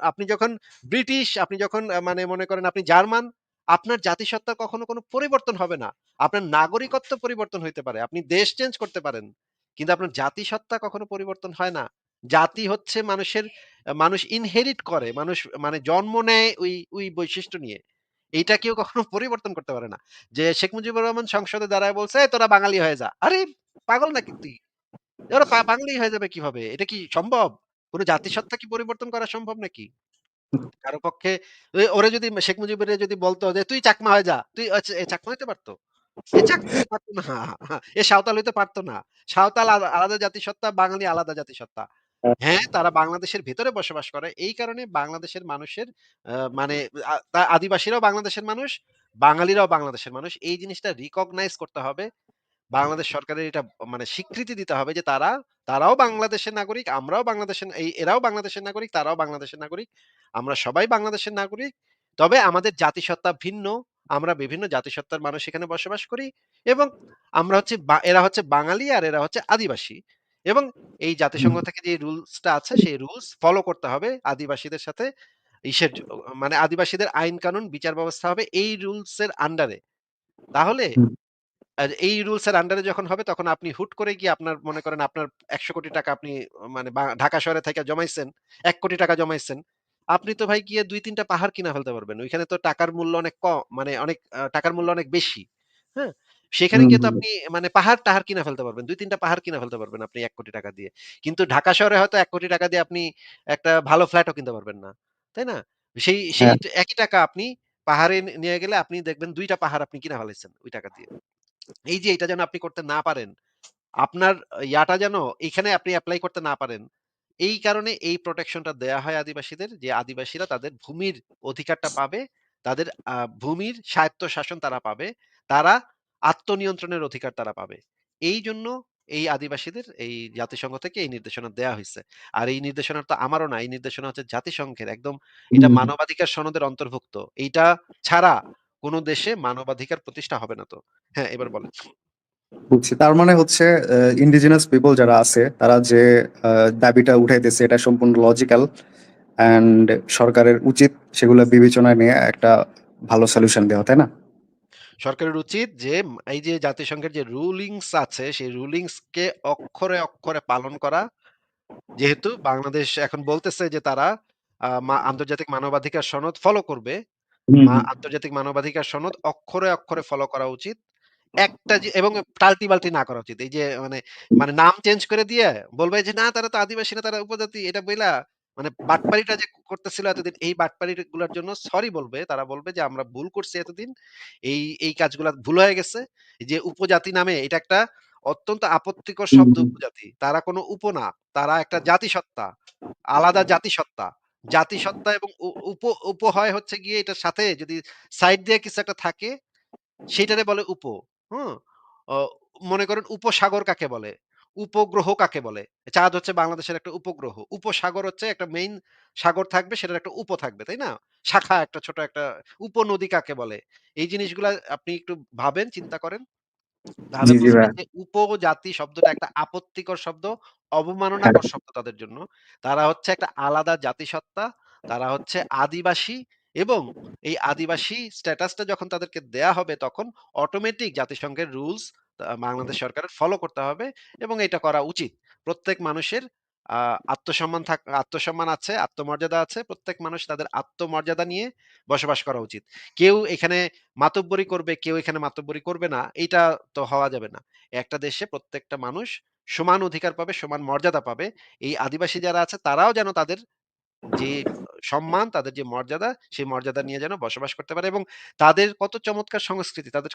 আপনি যখন ব্রিটিশ, আপনি যখন মানে মনে করেন আপনি জার্মান, আপনার জাতিসত্তার কখনো কোনো পরিবর্তন হবে না। আপনার নাগরিকত্ব পরিবর্তন হইতে পারে। আপনি দেশ চেঞ্জ করতে পারেন। কিন্তু আপনার জাতিসত্তা কখনো পরিবর্তন হয় না। জাতি হচ্ছে মানুষ ইনহেরিট করে। মানুষ মানে জন্ম নেয় ওই বৈশিষ্ট্য নিয়ে। এইটা কেউ কখনো পরিবর্তন করতে পারে না। যে শেখ মুজিবুর রহমান সংসদে দাঁড়ায় বলছে, "এই তোরা বাঙালি হয়ে যা।" আরে পাগল নাকি তুই? ওরা বাঙালি হয়ে যাবে কিভাবে? এটা কি সম্ভব? কোন জাতিসত্তা কি পরিবর্তন করা সম্ভব নাকি? কারো পক্ষে ওরে যদি শেখ মুজিবুরে যদি বলতো যে, "তুই চাকমা হয়ে যা।" তুই চাকমা হইতে পারত? চাকমা হইতে পারত না। সাঁওতাল হইতে পারত না। সাঁওতাল আলাদা জাতিসত্তা, বাঙালি আলাদা জাতিসত্তা। হ্যাঁ, তারা বাংলাদেশের ভেতরে বসবাস করে। এই কারণে বাংলাদেশের মানুষের মানে আদিবাসীরাও বাংলাদেশের মানুষ, বাঙালিরাও বাংলাদেশের মানুষ। এই জিনিসটা রিকগনাইজ করতে হবে। বাংলাদেশ সরকারের এটা মানে স্বীকৃতি দিতে হবে যে তারাও বাংলাদেশের নাগরিক, আমরাও বাংলাদেশের এরাও বাংলাদেশের নাগরিক, তারাও বাংলাদেশের নাগরিক। আমরা সবাই বাংলাদেশের নাগরিক। তবে আমাদের জাতিসত্তা ভিন্ন। আমরা বিভিন্ন জাতিসত্তার মানুষ এখানে বসবাস করি এবং এরা হচ্ছে বাঙালি আর এরা হচ্ছে আদিবাসী। এবং এই হুম, জাতিসংঘ থেকে যে রুলসটা আছে সেই রুলস ফলো করতে হবে আদিবাসীদের সাথে ইসের জ মানে আদিবাসীদের আইন কানুন বিচার ব্যবস্থা হবে এই রুলস এর আন্ডারে। তাহলে হুম। আর এই রুলস এর আন্ডারে যখন হবে তখন আপনি হুট করে গিয়ে আপনার মনে করেন আপনার ৳১০০,০০,০০,০০০ আপনি মানে ঢাকা শহরে থাইকা জমাইছেন, ৳১,০০,০০,০০০ জমাইছেন। আপনি তো ভাই গিয়ে ২-৩ টা পাহাড় কিনা ফেলতে পারবেন। ওইখানে তো টাকার মূল্য অনেক মানে অনেক টাকার মূল্য অনেক বেশি। হ্যাঁ? সেখানে হুম, গিয়ে তো হুম। আপনি মানে পাহাড়-টাহাড় কিনা ফেলতে পারবেন। ২-৩ টা পাহাড় কিনা ফেলতে পারবেন আপনি ৳১,০০,০০,০০০ দিয়ে। কিন্তু ঢাকা শহরে হয়তো ৳১,০০,০০,০০০ দিয়ে আপনি একটা ভালো ফ্ল্যাটও কিনতে পারবেন না। তাই না? সেই হ্যাঁ। একই টাকা আপনি পাহাড়ে নিয়ে গেলে আপনি দেখবেন ২ টা পাহাড় আপনি কিনা ফেলাইছেন ওই টাকা দিয়ে। এই যে এটা যেন আপনি করতে না পারেন, আপনার ইয়াটা যেন এখানে আপনি এপ্লাই করতে না পারেন। এই কারণে এই প্রটেকশনটা দেয়া হয় আদিবাসীদের যে আদিবাসীরা তাদের ভূমির অধিকারটা পাবে। তাদের ভূমির স্বায়ত্তশাসন তারা পাবে। তারা আত্মনিয়ন্ত্রণের অধিকার তারা পাবে। এইজন্য এই আদিবাসীদের এই জাতিসংঘ থেকে এই নির্দেশনা দেয়া হইছে। আর এই নির্দেশনা তো আমারও না। এই নির্দেশনা হচ্ছে জাতিসংঘের একদম এটা হুম, মানবাধিকার সনদের অন্তর্ভুক্ত। এইটা ছাড়া কোন দেশে মানবাধিকার প্রতিষ্ঠা হবে না তো। হ্যাঁ, এবার বলেন। বুঝছি। তার মানে হচ্ছে ইন্ডিজিনাস পিপল যারা আছে তারা যে দাবিটা উঠাইতেছে এটা সম্পূর্ণ লজিক্যাল অ্যান্ড সরকারের উচিত সেগুলো বিবেচনায় নিয়ে একটা ভালো সলিউশন দেওয়া, তাই না? সরকারের উচিত যে এই যে জাতিসংঘের যে রুলিংস আছে সেই রুলিংস কে অক্ষরে অক্ষরে পালন করা। যেহেতু বাংলাদেশ এখন বলতেছে যে তারা আন্তর্জাতিক মানবাধিকার সনদ ফলো করবে। হুম, হুম। আন্তর্জাতিক মানবাধিকার সনদ অক্ষরে অক্ষরে ফলো করা উচিত। একটা যে এবং টাল্টি-বাল্টি না করা উচিত। এই যে মানে নাম চেঞ্জ করে দিয়ে বলবে যে, "না তারা তো আদিবাসী না, তারা উপজাতি।" এটা বইলা মানে বাটপারিটা যে করতেছিল এতদিন, এই বাটপারি গুলার জন্য সরি বলবে। তারা বলবে যে, "আমরা ভুল করছি এতদিন। এই কাজগুলা ভুল হয়ে গেছে।" এই যে উপজাতি নামে এটা একটা অত্যন্ত আপত্তিকর হুম, শব্দ হুম। উপজাতি। তারা কোনো না। তারা একটা জাতিসত্তা। আলাদা জাতিসত্তা। জাতিসত্তা এবং উ উপ উপ হয় হচ্ছে গিয়ে এটার সাথে যদি সাইড দিয়ে কিছু একটা থাকে সেইটারে বলে উপ। হুম? অ মনে করেন উপসাগর কাকে বলে? উপগ্রহ কাকে বলে? চাঁদ হচ্ছে বাংলাদেশের একটা উপগ্রহ। উপসাগর হচ্ছে একটা মেইন সাগর থাকবে, সেটার একটা থাকবে, তাই না? শাখা একটা ছোট একটা উপনদী কাকে বলে? এই জিনিসগুলা আপনি একটু ভাবেন, চিন্তা করেন। তাহলে জি, জি বুঝবেন ভাইয়া। যে উপজাতি শব্দটা একটা আপত্তিকর শব্দ, হ্যাঁ, অবমাননাকর শব্দ তাদের জন্য। তারা হচ্ছে একটা আলাদা জাতিসত্তা, তারা হচ্ছে আদিবাসী এবং এই আদিবাসী স্ট্যাটাসটা যখন তাদেরকে দেয়া হবে তখন অটোমেটিক জাতিসংঘের রুলস বাংলাদেশ সরকারের ফলো করতে হবে এবং এটা করা উচিত। প্রত্যেক মানুষের আ আত্মসম্মান আছে, আত্মমর্যাদা আছে। প্রত্যেক মানুষ তাদের আত্মমর্যাদা নিয়ে বসবাস করা উচিত। কেউ এখানে মাতব্বরি করবে, কেউ এখানে মাতব্বরি করবে না। এইটা তো হওয়া যাবে না। একটা দেশে প্রত্যেকটা মানুষ সমান অধিকার পাবে, সমান মর্যাদা পাবে। এই আদিবাসী যারা আছে তারাও যেন তাদের যে সম্মান, তাদের যে মর্যাদা, সেই মর্যাদা নিয়ে যেন বসবাস করতে পারে এবং তাদের কত চমৎকার সংস্কৃতি, তাদের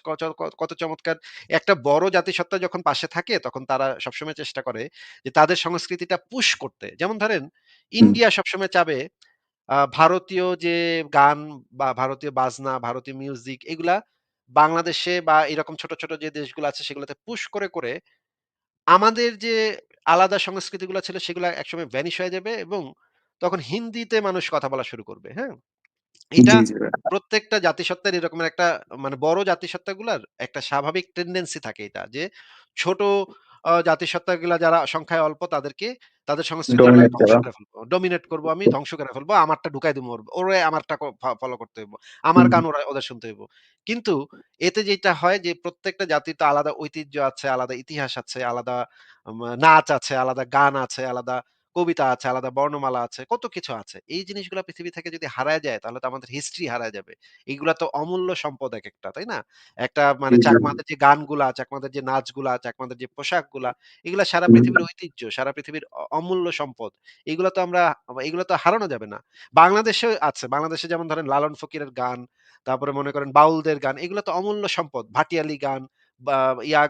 কত চমৎকার একটা বড় জাতিসত্তা যখন পাশে থাকে, তখন তারা সবসময় চেষ্টা করে যে তাদের সংস্কৃতিটা পুশ করতে। যেমন ধরেন, হুম। ইন্ডিয়া সবসময় চাবে ভারতীয় যে গান বা ভারতীয় বাজনা, ভারতীয় মিউজিক এগুলা বাংলাদেশে বা এরকম ছোট, ছোট যে দেশগুলো আছে সেগুলোতে পুশ করে আমাদের যে আলাদা সংস্কৃতিগুলা ছিল সেগুলা একসময় ভ্যানিশ হয়ে যাবে এবং তখন হিন্দিতে মানুষ কথা বলা শুরু করবে, হ্যাঁ? এটা জি, জি ভাইয়া। প্রত্যেকটা জাতিসত্তার এরকমের একটা মানে বড় জাতিসত্তাগুলার একটা স্বাভাবিক টেনডেন্সি থাকে এটা যে ছোট জাতিসত্তাগুলা যারা সংখ্যায় অল্প তাদেরকে তাদের সংস্কৃতি আমরা ডমিনেট ধ্বংস করা। করে ফেলবো। ডমিনেট করব আমি, ধ্বংস করে ফেলবো। আমারটা ঢুকাই দিবো ওরে আমারটা ফলো করতে হইব। আমার হুম, গান ওদের শুনতে হইব। কিন্তু এতে যেটা হয় যে প্রত্যেকটা জাতির তো আলাদা ঐতিহ্য আছে, আলাদা ইতিহাস আছে, আলাদা নাচ আছে, আলাদা গান আছে, আলাদা কবিতা আছে, আলাদা বর্ণমালা আছে, কত কিছু আছে। এই জিনিসগুলা পৃথিবী থেকে যদি হারায় যায় তাহলে তো আমাদের হিস্ট্রি হারায় যাবে। এগুলা তো অমূল্য সম্পদ একেকটা, তাই না? একটা জি, মানে জি। চাকমাদের যে গানগুলা, চাকমাদের যে নাচগুলা, চাকমাদের যে পোশাকগুলা, এগুলা সারা হুম, পৃথিবীর ঐতিহ্য, সারা পৃথিবীর অমূল্য সম্পদ। এগুলা তো হারানো যাবে না। বাংলাদেশেও আছে। বাংলাদেশে যেমন ধরেন লালন ফকিরের গান, তারপরে মনে করেন বাউলদের গান, এগুলো তো অমূল্য সম্পদ। ভাটিয়ালি গান বা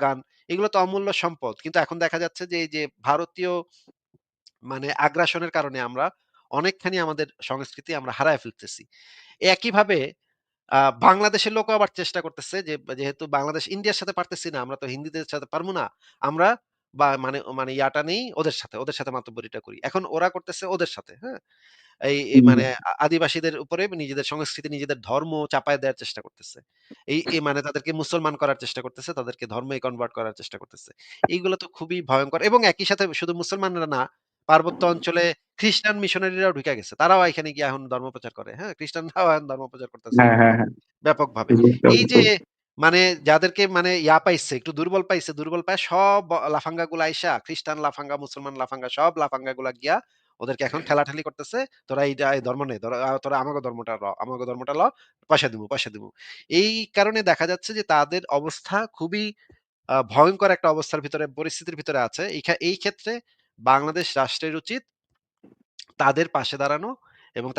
গান, এগুলো তো অমূল্য সম্পদ। কিন্তু এখন দেখা যাচ্ছে যে এই যে ভারতীয় মানে আগ্রাসনের কারণে আমরা অনেকখানি আমাদের সংস্কৃতি আমরা হারায় ফেলতেছি। একইভাবে বাংলাদেশের লোকও আবার চেষ্টা করতেছে যে যেহেতু বাংলাদেশ ইন্ডিয়ার সাথে পারতেছি না, আমরা তো হিন্দীদের সাথে পারবো না। আমরা বা মানে মানে ইয়াটা নেই ওদের সাথে মাতব্বরিটা করি। এখন ওরা করতেছে ওদের সাথে, হ্যাঁ? এই হুম। মানে আদিবাসীদের উপরে নিজেদের সংস্কৃতি, নিজেদের ধর্ম চাপায় দেওয়ার চেষ্টা করতেছে। এই মানে তাদেরকে মুসলমান করার চেষ্টা করতেছে, তাদেরকে ধর্মে কনভার্ট করার চেষ্টা করতেছে। এইগুলো তো খুবই ভয়ংকর এবং একই সাথে শুধু মুসলমানরা না, পার্বত্য অঞ্চলে খ্রিস্টান মিশনারিরাও ঢুইকা গেছে। তারাও এখানে গিয়ে এখন ধর্ম প্রচার করে। হ্যাঁ? খ্রিস্টানরাও এখন ধর্ম প্রচার করতেছে হ্যাঁ, এখানে হ্যাঁ, হ্যাঁ। ব্যাপকভাবে। বুঝতে এই পারছি। যে মানে যাদেরকে মানে পাইছে, একটু দুর্বল পাইছে, দুর্বল পায় সব লাফাঙ্গা গুলা আইসা খ্রিস্টান লাফাঙ্গা, মুসলমান লাফাঙ্গা সব লাফাঙ্গা গুলা গিয়া ওদেরকে এখন ঠেলাঠেলি করতেছে। তোরা এই ধর্ম নে। তোরা আমাগো ধর্মটা আমাগো ধর্মটা পয়সা দিমু, পয়সা দিমু। এই কারণে দেখা যাচ্ছে যে তাদের অবস্থা খুবই ভয়ংকর একটা অবস্থার ভিতরে পরিস্থিতির ভিতরে আছে। এই ক্ষেত্রে বাংলাদেশ রাষ্ট্রের উচিত তাদের পাশে দাঁড়ানো এবং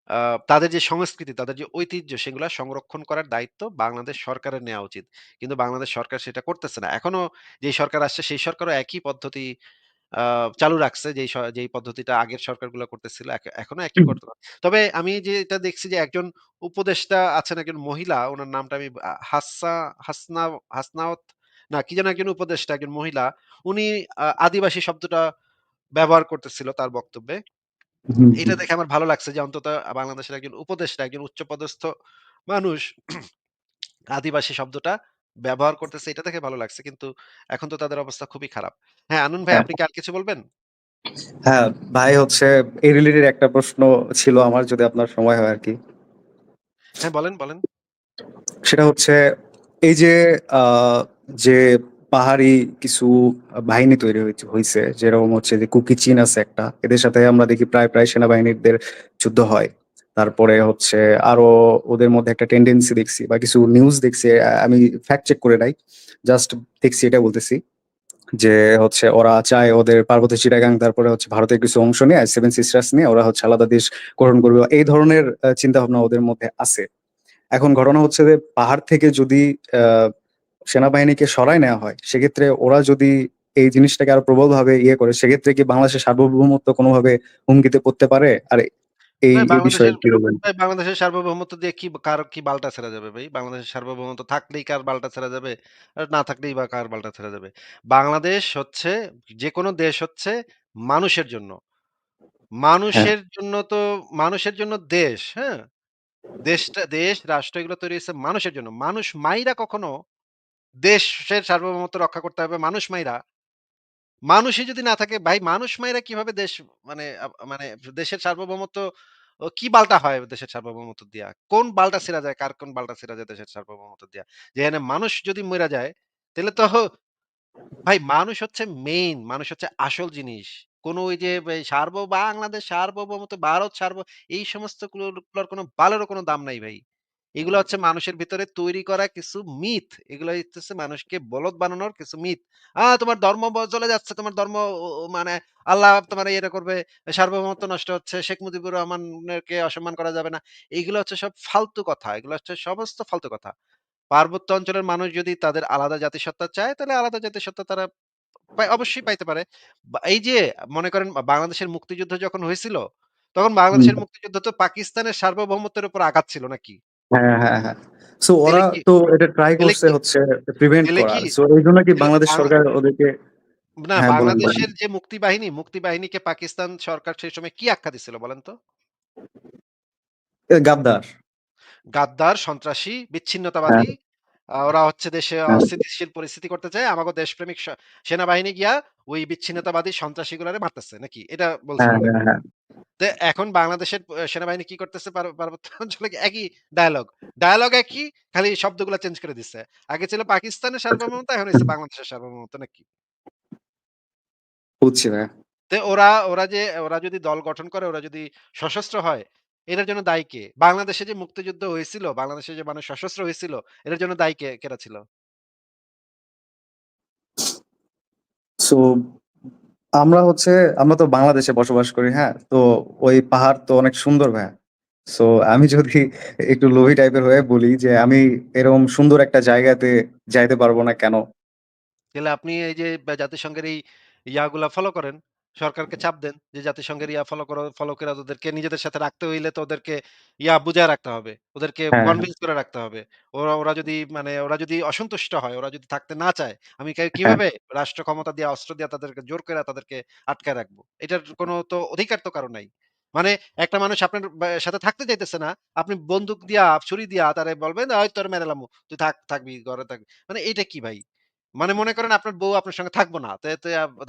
আ তাদের যে সংস্কৃতি, তাদের যে ঐতিহ্য সেগুলা সংরক্ষণ করার দায়িত্ব বাংলাদেশ সরকারের নেয়া উচিত। কিন্তু বাংলাদেশ সরকার সেটা করতেছে না। এখনো যেই সরকার আসছে সেই সরকারও একই পদ্ধতি আ চালু রাখছে যেই পদ্ধতিটা আগের সরকারগুলো করতেছিল এখনো একই হুম, করতে তবে আমি যেটা দেখছি যে একজন উপদেষ্টা আছেন, একজন মহিলা, উনার নামটা আমি হাসনা হাসনাত না কি যেন একজন উপদেষ্টা, একজন মহিলা। উনি আদিবাসী শব্দটা ব্যবহার করতেছিল তার বক্তব্যে। হুম, এটা হুম। দেখে আমার ভালো লাগছে যে অন্তত বাংলাদেশের একজন উপদেষ্টা, একজন উচ্চপদস্থ মানুষ আদিবাসী শব্দটা ব্যবহার করতেছে এটা দেখে ভালো লাগছে। কিন্তু এখন তো তাদের অবস্থা খুবই খারাপ। হ্যাঁ, আনন্দ ভাই হ্যাঁ, আপনি কি আর কিছু বলবেন? হ্যাঁ, ভাই হচ্ছে এই রিলেটেড একটা প্রশ্ন ছিল আমার যদি আপনার সময় হয় আরকি। হ্যাঁ, বলেন, বলেন। সেটা হচ্ছে এই যে আ যে পাহাড়ি কিছু বাহিনী তৈরি হইছে যেরকম হচ্ছে যে কুকি চিন আছে একটা। এদের সাথে আমরা দেখি প্রায় সেনাবাহিনীদের যুদ্ধ হয়। তারপরে হচ্ছে আরো ওদের মধ্যে একটা টেনডেন্সি দেখছি বা কিছু নিউজ দেখছি। আমি ফ্যাক্ট চেক করে নাই। জাস্ট দেখছি এটা বলতেছি। যে হচ্ছে ওরা চায় ওদের পার্বত্য চিটাগাং তারপরে হচ্ছে ভারতের কিছু অংশ নিয়ে সেভেন সিস্টার্স নিয়ে ওরা হচ্ছে আলাদা দেশ গঠন করবে। এই ধরনের চিন্তা ভাবনা ওদের মধ্যে আছে। এখন ঘটনা হচ্ছে যে পাহাড় থেকে যদি আহ সেনাবাহিনীকে সরায় নেওয়া হয়, সেক্ষেত্রে ওরা যদি এই জিনিসটাকে আরো প্রবলভাবে ইয়ে করে, সেক্ষেত্রে কি বাংলাদেশের সার্বভৌমত্ব কোনোভাবে হুমকিতে পড়তে পারে? আর এই ভাই এই বিষয়ে বাংলাদেশের কি বলবেন? ভাই বাংলাদেশের সার্বভৌমত্ব দিয়ে কার কি বালটা ছেড়া যাবে ভাই? বাংলাদেশের সার্বভৌমত্ব থাকলেই কার বালটা ছেড়া যাবে? আর না থাকলেই বা কার বালটা ছেড়া যাবে? বাংলাদেশ হচ্ছে যেকোনো দেশ হচ্ছে মানুষের জন্য। হ্যাঁ, মানুষের জন্য তো মানুষের জন্য দেশ, হ্যাঁ? দেশ, রাষ্ট্র এগুলো তৈরি হইছে মানুষের জন্য। মানুষ মাইরা কখনো দেশের সার্বভৌমত্ব রক্ষা করতে হবে মানুষ মাইরা। মানুষই যদি না থাকে ভাই মানুষ মাইরা কিভাবে দেশ মানে মানে দেশের সার্বভৌমত্ব কি বালটা হয় দেশের সার্বভৌমত্ব দিয়া? কোন বালটা ছিঁড়া যায়? কার কোন বালটা ছিঁড়া যায় দেশের সার্বভৌমত্ব দিয়া? যেখানে মানুষ যদি মইরা যায়, তাইলে তো ভাই মানুষ হচ্ছে মেইন, মানুষ হচ্ছে আসল জিনিস। কোন ওই যে বাংলাদেশ সার্বভৌমত্ব, ভারত এই সমস্ত গুলোর কোন বালেরও কোন দাম নাই ভাই। এগুলা হচ্ছে মানুষের ভিতরে তৈরি করা কিছু মিথ। এগুলা হইতেছে মানুষকে বলদ বানানোর কিছু মিথ। তোমার ধর্ম চলে যাচ্ছে, তোমার ধর্ম মানে আল্লাহ তোমার ইয়েটা করবে, সার্বভৌমত্ব নষ্ট হচ্ছে, শেখ মুজিবুর রহমানকে অসম্মান করা যাবে না। এইগুলো হচ্ছে সব ফালতু কথা। এগুলো হচ্ছে সমস্ত ফালতু কথা। পার্বত্য অঞ্চলের মানুষ যদি তাদের আলাদা জাতিসত্তা চায়, তাহলে আলাদা জাতিসত্তা তারা অবশ্যই পাইতে পারে। এই যে মনে করেন বাংলাদেশের মুক্তিযুদ্ধ যখন হয়েছিল, তখন হুম। বাংলাদেশের মুক্তিযুদ্ধ তো পাকিস্তানের সার্বভৌমত্বের উপর আঘাত ছিল নাকি? হ্যাঁ, হ্যাঁ, হ্যাঁ। সো তাইলে ওরা কি তো এটা ট্রাই তাইলে করছে কি হচ্ছে প্রিভেন্ট তাইলে কি করার। সো এইজন্য কি তাইলে তো বাংলাদেশ সরকার ওদেরকে না হ্যাঁ, বলেন, বলেন। বাংলাদেশের যে মুক্তিবাহিনীকে পাকিস্তান সরকার সেই সময় কি আখ্যা দিছিল বলেন তো? গাদ্দার। গাদ্দার, সন্ত্রাসী, হ্যাঁ, বিচ্ছিন্নতাবাদী। ওরা হচ্ছে দেশে হ্যাঁ, অস্থিতিশীল পরিস্থিতি করতে চায়। আমাগো দেশপ্রেমিক সেনাবাহিনী গিয়া ওই বিচ্ছিন্নতাবাদী সন্ত্রাসীগুলারে মারতেছে নাকি? এটা বলছিল হ্যাঁ, হ্যাঁ, নাকি? হ্যাঁ। তো এখন বাংলাদেশের সেনাবাহিনী কি করতেছে পার্বত্য অঞ্চলে একই ডায়ালগ। ডায়ালগ একই, খালি শব্দগুলা চেঞ্জ করে দিচ্ছে। আগে ছিল পাকিস্তানের আচ্ছা। সার্বভৌমত্ব, এখন হইছে বাংলাদেশের সার্বভৌমত্ব নাকি? বুঝছি ভাইয়া। তো ওরা যদি দল গঠন করে, ওরা যদি সশস্ত্র হয়, এটার জন্য দায়ী কে? বাংলাদেশে যে মুক্তিযুদ্ধ হয়েছিল, বাংলাদেশে যে মানুষ সশস্ত্র হয়েছিল, এটার জন্য দায়ী কেরা ছিল? সো আমরা তো বাংলাদেশে বসবাস করি, হ্যাঁ? তো ওই পাহাড় তো অনেক সুন্দর ভাইয়া। সো আমি যদি একটু লোভী টাইপের হয়ে বলি যে আমি এরকম সুন্দর একটা জায়গাতে যাইতে পারবো না কেন? তাহলে আপনি এই যে জাতিসংঘের এই ইয়াগুলা ফলো করেন। সরকারকে চাপ দেন যে জাতিসংঘের ইয়া ফলো করো, ফলো করে ওদেরকে নিজেদের সাথে রাখতে হইলে তো ওদেরকে বুঝায় রাখতে হবে। ওদেরকে হ্যাঁ, হ্যাঁ, কনভিন্স করে রাখতে হবে। ওরা যদি অসন্তুষ্ট হয়, ওরা যদি থাকতে না চায়, আমি হ্যাঁ। কিভাবে রাষ্ট্র ক্ষমতা দিয়ে অস্ত্র দিয়ে তাদেরকে জোর করে তাদেরকে আটকায় রাখবো? এটার কোনো তো অধিকার তো কারো নাই। মানে একটা মানুষ আপনার সাথে থাকতে চাইতেছে না। আপনি বন্দুক দিয়া, ছুরি দিয়া তারে বলবেন, "এই তোরে মেরে এলামু। তুই থাকবি, ঘরে থাকবি।" মানে এইটা কি ভাই? মানে মনে করেন আপনার বউ আপনার সঙ্গে থাকবো না। তো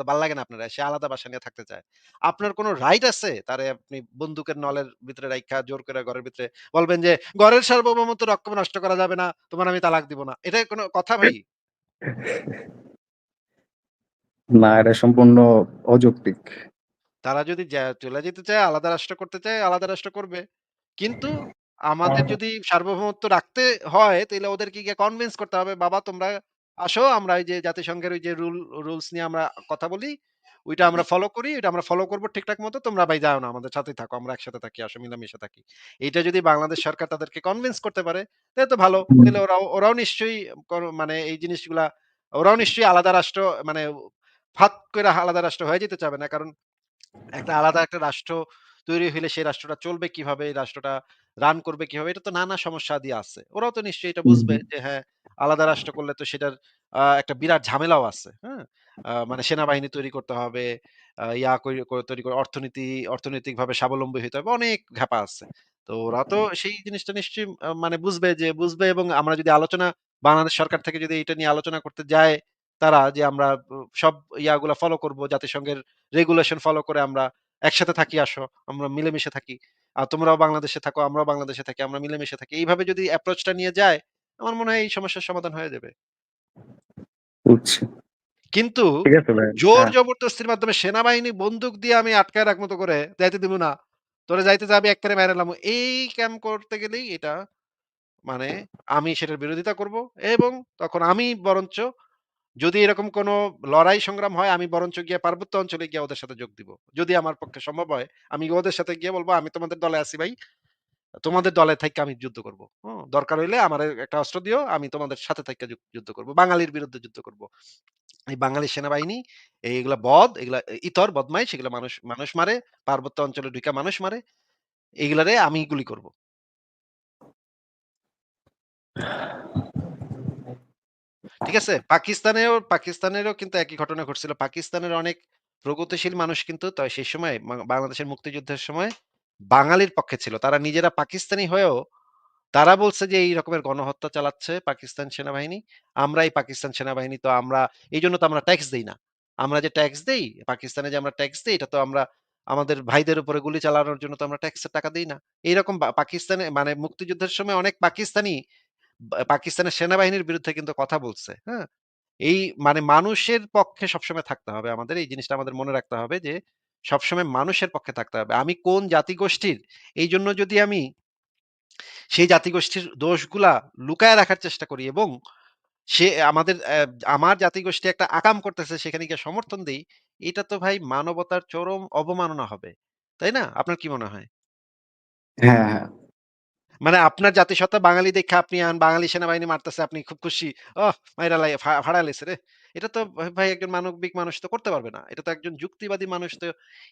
ভাল লাগে না আপনার। সে আলাদা বাসা নিয়ে থাকতে চায়। আপনার কোন রাইট আছে তারে আপনি বন্দুকের নলের ভিতরে রাইখা জোর করে ঘরের ভিতরে বলবেন যে, "ঘরের সার্বভৌমত্ব নষ্ট করা যাবে না। তোমার আমি তালাক দিব না।" এটা কোন কথা ভাই? না, এটা সম্পূর্ণ অযৌক্তিক। তারা যদি চইলা যেতে চায়, আলাদা রাষ্ট্র করতে চায়, আলাদা রাষ্ট্র করবে। কিন্তু আমাদের যদি সার্বভৌমত্ব রাখতে হয়, তাইলে ওদেরকে গিয়ে কনভিন্স করতে হবে, "বাবা তোমরা আসো, আমরা এই যে জাতিসংঘের ওই যে রুলস নিয়ে আমরা কথা বলি। ওইটা আমরা ফলো করি। ওইটা আমরা ফলো করব ঠিকঠাক মতো। তোমরা ভাই যাও না। আমাদের সাথেই থাকো। আমরা একসাথে থাকি। আসো মিলামিশে থাকি।" এইটা যদি বাংলাদেশ সরকার তাদেরকে কনভিন্স করতে পারে, তাইলে তো ভালো। হুম, তাইলে ওরাও নিশ্চয়ই মানে এই জিনিসগুলা ওরাও নিশ্চয়ই আলাদা রাষ্ট্র মানে ফাত কইরা আলাদা রাষ্ট্র হয়ে যেতে চাবে না। কারণ আলাদা একটা রাষ্ট্র তৈরি হইলে সেই রাষ্ট্রটা চলবে কিভাবে? এই রাষ্ট্রটা রান করবে কিভাবে? এটা তো নানা সমস্যাদি আছে। ওরাও তো নিশ্চয়ই এটা হুম, বুঝবে হুম। যে হ্যাঁ, আলাদা রাষ্ট্র করলে তো সেটার একটা বিরাট ঝামেলাও আছে। হ্যাঁ? মানে সেনাবাহিনী তৈরি করতে হবে। আ ইয়া কই ক তৈরি করে অর্থনৈতিকভাবে স্বাবলম্বী হইতে হবে। অনেক ঘ্যাপা আছে। তো ওরা তো সেই জিনিসটা নিশ্চয়ই মানে বুঝবে এবং আমরা যদি বাংলাদেশ সরকার থেকে যদি এটা নিয়ে আলোচনা করতে যায় তারা যে আমরা সব ইয়াগুলা ফলো করব জাতিসংঘের রেগুলেশন ফলো করে আমরা একসাথে থাকি আসো। আমরা মিলেমিশে থাকি। তোমরাও বাংলাদেশে থাকো, আমরাও বাংলাদেশে থাকি। আমরা মিলেমিশে থাকি। এইভাবে যদি অ্যাপ্রোচ টা নিয়ে যায়, আমার মনে হয় এই সমস্যার সমাধান হয়ে যাবে। বুঝছি। কিন্তু ঠিক আছে ভাই। জোর হ্যাঁ। জবরদস্তির মাধ্যমে সেনাবাহিনী বন্দুক দিয়ে আমি আটকায় রাখবো তো করে, যাইতে দিব না। তোরে যাইতে যাবি এক্কারে মাইরা এলামু। এই ক্যাম্প করতে গেলেই এটা মানে আমি সেটার বিরোধিতা করব এবং তখন আমি বরঞ্চ যদি এরকম কোনো লড়াই সংগ্রাম হয় আমি বরঞ্চ গিয়ে পার্বত্য অঞ্চলে গিয়ে ওদের সাথে যোগ দিব। যদি আমার পক্ষে সম্ভব হয়, আমি ওদের সাথে গিয়ে বলব, "আমি তোমাদের দলে আছি ভাই। তোমাদের দলে থাইক্কা আমি যুদ্ধ করব। দরকার হইলে আমারে একটা অস্ত্র দিও, আমি তোমাদের সাথে থাইক্কা যুদ্ধ করব। বাঙালির বিরুদ্ধে যুদ্ধ করব। এই বাঙালি সেনাবাহিনী এগুলা এগুলা ইতর বদমাইশ, এগুলা মানুষ মানুষ মারে, পার্বত্য অঞ্চলে ঢুইকা মানুষ মারে। এগুলারে আমি গুলি করব। ঠিক আছে? পাকিস্তানেরও কিন্তু একই ঘটনা ঘটছিল। পাকিস্তানের অনেক প্রগতিশীল মানুষ কিন্তু সেই সময় বাংলাদেশের মুক্তিযুদ্ধের সময় বাঙালির পক্ষে ছিল। তারা নিজেরা পাকিস্তানি হয়েও তারা বলছে যে এই রকমের গণহত্যা চালাচ্ছে পাকিস্তান সেনাবাহিনী। আমরা এই পাকিস্তান সেনাবাহিনী তো আমরা এইজন্য তো আমরা ট্যাক্স দেই না। আমরা যে ট্যাক্স দেই, পাকিস্তানে যে আমরা ট্যাক্স দেই এটা তো আমরা আমাদের ভাইদের উপরে গুলি চালানোর জন্য তো আমরা ট্যাক্সের টাকা দেই না। এইরকম পাকিস্তানে মানে মুক্তিযুদ্ধের সময় অনেক পাকিস্তানি পাকিস্তানের সেনাবাহিনীর বিরুদ্ধে কিন্তু কথা বলছে। হ্যাঁ? এই মানে মানুষের পক্ষে সবসময় থাকতে হবে আমাদের। এই জিনিসটা আমাদের মনে রাখতে হবে যে সবসময় মানুষের পক্ষে থাকতে হবে। আমি কোন জাতিগোষ্ঠীর এইজন্য যদি আমি সেই জাতিগোষ্ঠীর দোষগুলা লুকায় রাখার চেষ্টা করি এবং সে আমার জাতিগোষ্ঠী একটা আকাম করতেছে সেখানে গিয়ে সমর্থন দেই, এটা তো ভাই মানবতার চরম অবমাননা হবে। তাই না? আপনার কি মনে হয়? হ্যাঁ, হ্যাঁ। মানে আপনার জাতিসত্তা বাঙালি দেইখা আপনি বাঙালি সেনাবাহিনী মারতেছে, আপনি খুব খুশি। ওহ! মাইরা ফাড়ায় লাইছে রে। এটা তো ভাই একজন মানবিক মানুষ তো করতে পারবে না। এটা তো একজন যুক্তিবাদী মানুষ তো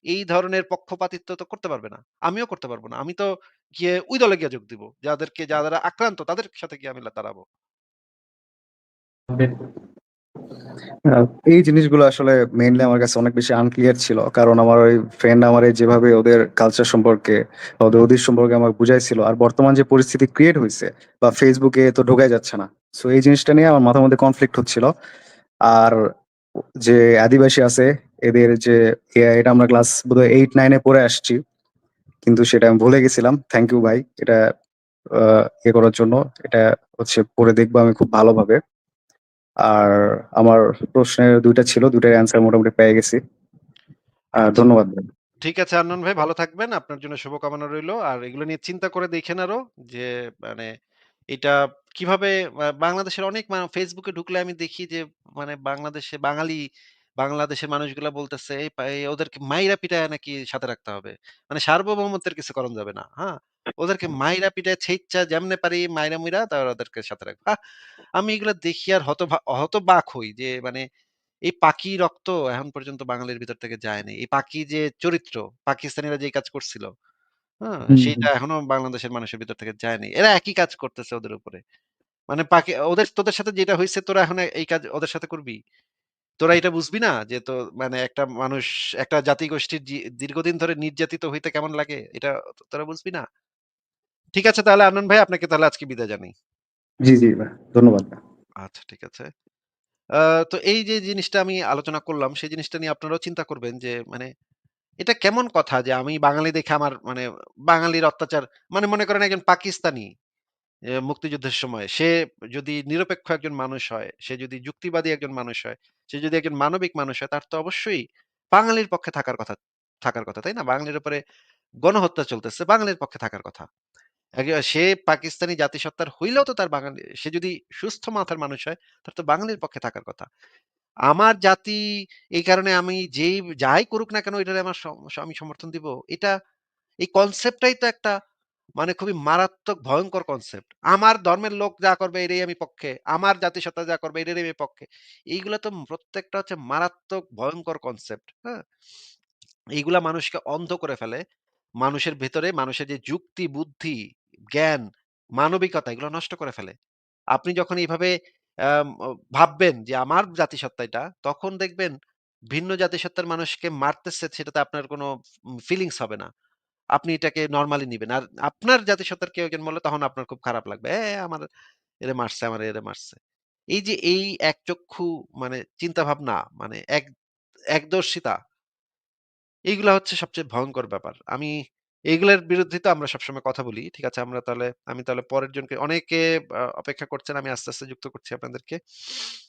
এই ধরনের পক্ষপাতিত্ব তো করতে পারবে না। আমিও করতে পারব না। আমি তো গিয়ে ওই দলে গিয়ে যোগ দিব। যারা আক্রান্ত তাদের সাথে গিয়ে আমি দাঁড়াবো। আ এই জিনিসগুলো আসলে মেইনলি আমার কাছে অনেক বেশি আনক্লিয়ার ছিল। কারণ আমার ওই ফ্রেন্ড আমারে যেভাবে ওদের কালচার সম্পর্কে, ওদের অতীত সম্পর্কে আমাকে বুঝাইছিল। আর বর্তমান যে পরিস্থিতি ক্রিয়েট হইছে বা Facebook এ তো ঢোকাই যাচ্ছে না। সো এই জিনিসটা নিয়ে আমার মাথার মধ্যে কনফ্লিক্ট হচ্ছিল। আর যে আদিবাসী আছে এদের যে এটা আমরা ক্লাস বোধহয় 8-9 এ পড়ে আসছি। কিন্তু সেটা আমি ভুলে গেছিলাম। থ্যাংক ইউ ভাই। এটা আ করার জন্য। এটা পড়ে দেখবো আমি খুব ভালোভাবে। আর আমার প্রশ্নের ২ টা ছিল। ২ টার অ্যান্সার মোটামুটি পেয়ে গেছি। আচ্ছা। ধন্যবাদ ভাই। ঠিক আছে আন্নান ভাই, ভালো থাকবেন। আপনার জন্য শুভকামনা রইলো। আর এগুলো নিয়ে চিন্তা করে দেখেন আরো যে মানে এটা কিভাবে বাংলাদেশের অনেক Facebook এ ঢুকলে আমি দেখি যে মানে বাংলাদেশের মানুষগুলা বলতেছে এই ওদেরকে মাইরা পিটায় নাকি সাথে রাখতে হবে। মানে সার্বভৌমত্বের কিছু করণ যাবে না। হ্যাঁ? ওদেরকে মাইরা পিটায় ছেইচ্চা যেমনে পারি মাইরা মুইরা তারপর ওদেরকে সাথে রাখবো। আমি এগুলা দেখি আর হতবাক হই যে মানে এই পাকি রক্ত এখন পর্যন্ত বাঙালির ভিতর থেকে যায়নি। এই পাকি যে চরিত্র, পাকিস্তানিরা যেই কাজ করছিল, হ্যাঁ? হুম, হুম। সেইটা এখনো বাংলাদেশের মানুষের ভিতর থেকে যায়নি। এরা একই কাজ করতেছে ওদের উপরে। মানে তোদের সাথে যেটা হইছে তোরা এখন এই কাজ ওদের সাথে করবি? তোরা এটা বুঝবি না যে মানে একটা মানুষ একটা জাতিগোষ্ঠীর দীর্ঘদিন ধরে নির্যাতিত হইতে কেমন লাগে? এটা তোরা বুঝবি না? ঠিক আছে তাহলে আনন্দ ভাই আপনাকে তাহলে আজকে বিদায় জানাই। জি, জি ভাই। ধন্যবাদ ভাই। আচ্ছা ঠিক আছে। আ তো এই যে জিনিসটা আমি আলোচনা করলাম সেই জিনিসটা নিয়ে আপনারাও চিন্তা করবেন যে মানে এটা কেমন কথা যে আমি বাঙালি দেখে আমার মানে বাঙালির অত্যাচার মানে মনে করেন একজন পাকিস্তানি মুক্তিযুদ্ধের সময় সে যদি নিরপেক্ষ একজন মানুষ হয়, সে যদি যুক্তিবাদী একজন মানুষ হয়, সে যদি একজন মানবিক মানুষ হয় তার তো অবশ্যই বাঙালির পক্ষে থাকার কথা, তাই না? বাঙালির উপরে গণহত্যা চলতেছে, বাঙালির পক্ষে থাকার কথা। সে পাকিস্তানি জাতিসত্তার হইলেও তো তার বাঙালি সে যদি সুস্থ মাথার মানুষ হয় তার তো বাঙালির পক্ষে থাকার কথা। আমার জাতি এই কারণে আমি যাই করুক না কেন এটারে আমি সমর্থন দিব। এই কনসেপ্টটাই তো একটা মানে খুবই মারাত্মক ভয়ংকর কনসেপ্ট। আমার ধর্মের লোক যা করবে এটাই আমি পক্ষে। আমার জাতিসত্তা যা করবে এটারই আমি পক্ষে। এইগুলা তো প্রত্যেকটা হচ্ছে মারাত্মক ভয়ংকর কনসেপ্ট। হ্যাঁ? এইগুলা মানুষকে অন্ধ করে ফেলে। মানুষের ভেতরে মানুষের যে যুক্তি, বুদ্ধি, জ্ঞান, মানবিকতা এগুলো নষ্ট করে ফেলে। আপনি যখন এইভাবে আম অ ভাববেন যে আমার জাতিসত্তা এটা, তখন দেখবেন ভিন্ন জাতিসত্তার মানুষকে মারতেছে সেটাতে আপনার কোনো ফিলিংস হবে না। আপনি এটাকে নরমালি নিবেন। আর আপনার জাতিসত্তার কেউ একজন মরলে তখন আপনার খুব খারাপ লাগবে। আমার এরে মারছে। এই যে এই একচক্ষু মানে চিন্তাভাবনা মানে একদর্শিতা এইগুলা হচ্ছে সবচেয়ে ভয়ংকর ব্যাপার। এইগুলার বিরুদ্ধে তো আমরা সবসময় কথা বলি। ঠিক আছে? আমি তাহলে পরের জনকে অনেকে অপেক্ষা করছেন। আমি আস্তে, আস্তে যুক্ত করছি আপনাদেরকে।